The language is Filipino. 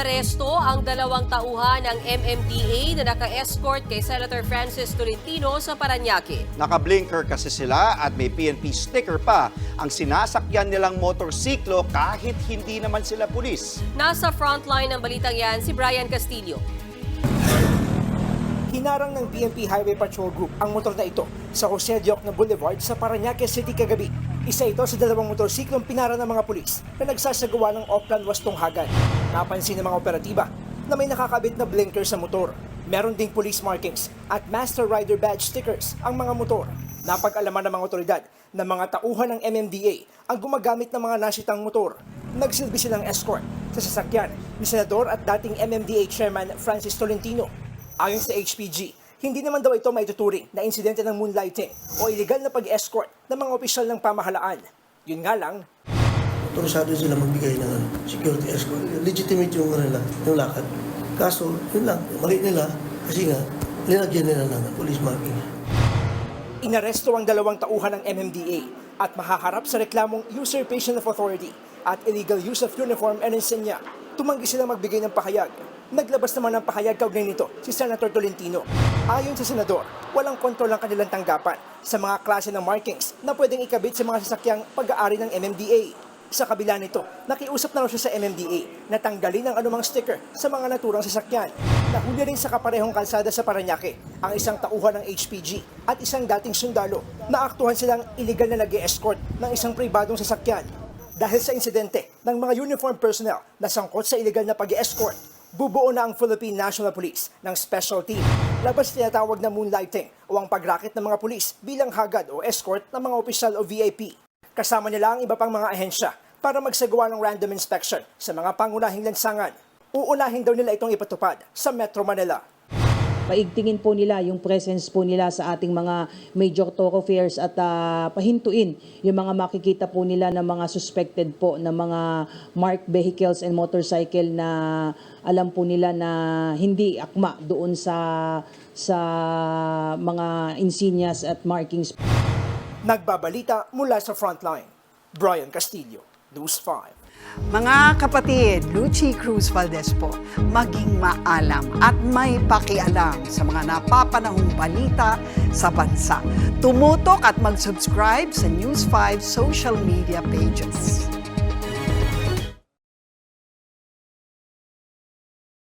Inaresto ang 2 tauhan ng MMDA na naka-escort kay Senator Francis Tolentino sa Parañaque. Naka-blinker kasi sila at may PNP sticker pa ang sinasakyan nilang motorsiklo kahit hindi naman sila pulis. Nasa frontline ng balitang yan si Brian Castillo. Hinarang ng PNP Highway Patrol Group ang motor na ito sa Jose Diokno Boulevard sa Parañaque City kagabi. Isa ito sa 2 motorsiklong pinara ng mga pulis na nagsasagawa ng off-plan wastong hagad. Napansin ng mga operatiba na may nakakabit na blinker sa motor. Meron ding police markings at Master Rider Badge stickers ang mga motor. Napag-alaman ng mga otoridad na mga tauhan ng MMDA ang gumagamit ng mga nasitang motor. Nagsilbi silang escort sa sasakyan ni Senador at dating MMDA Chairman Francis Tolentino. Ayon sa HPG, hindi naman daw ito maituturing na insidente ng moonlighting o illegal na pag-escort ng mga opisyal ng pamahalaan. Yun nga lang, Autorisado sila magbigay ng security escort. Legitimate yung lakad. Kaso, yun lang, mali nila kasi nga, linagyan nila ng police marking. inaresto ang 2 tauhan ng MMDA at mahaharap sa reklamong usurpation of authority at illegal use of uniform and insignia. Tumanggi sila magbigay ng pahayag. Naglabas naman ng pahayag kaugnay nito si Senator Tolentino. Ayon sa senador, walang kontrol ang kanilang tanggapan sa mga klase ng markings na pwedeng ikabit sa mga sasakyang pag-aari ng MMDA. Sa kabila nito, nakiusap na raw siya sa MMDA na tanggalin ang anumang sticker sa mga naturang sasakyan. Nahuli rin sa kaparehong kalsada sa Parañaque ang isang tauhan ng HPG at isang dating sundalo na aktuhan silang illegal na nag-e-escort ng isang pribadong sasakyan. Dahil sa insidente ng mga uniform personnel na sangkot sa illegal na pag-e-escort, bubuo na ang Philippine National Police ng Special Team. Labas tinatawag na moonlighting o ang pagrakit ng mga pulis bilang hagad o escort ng mga opisyal o VIP. Kasama nila ang iba pang mga ahensya para magsagawa ng random inspection sa mga pangunahing lansangan. Uunahin daw nila itong ipatupad sa Metro Manila. Paigtingin po nila yung presence po nila sa ating mga major thoroughfares at pahintuin yung mga makikita po nila ng mga suspected po na mga marked vehicles and motorcycle na alam po nila na hindi akma doon sa mga insignias at markings. Nagbabalita mula sa frontline. Brian Castillo, News 5. Mga kapatid, Lucy Cruz Valdez po, maging maalam at may pakialam sa mga napapanahong balita sa bansa. Tumutok at mag-subscribe sa News 5 social media pages.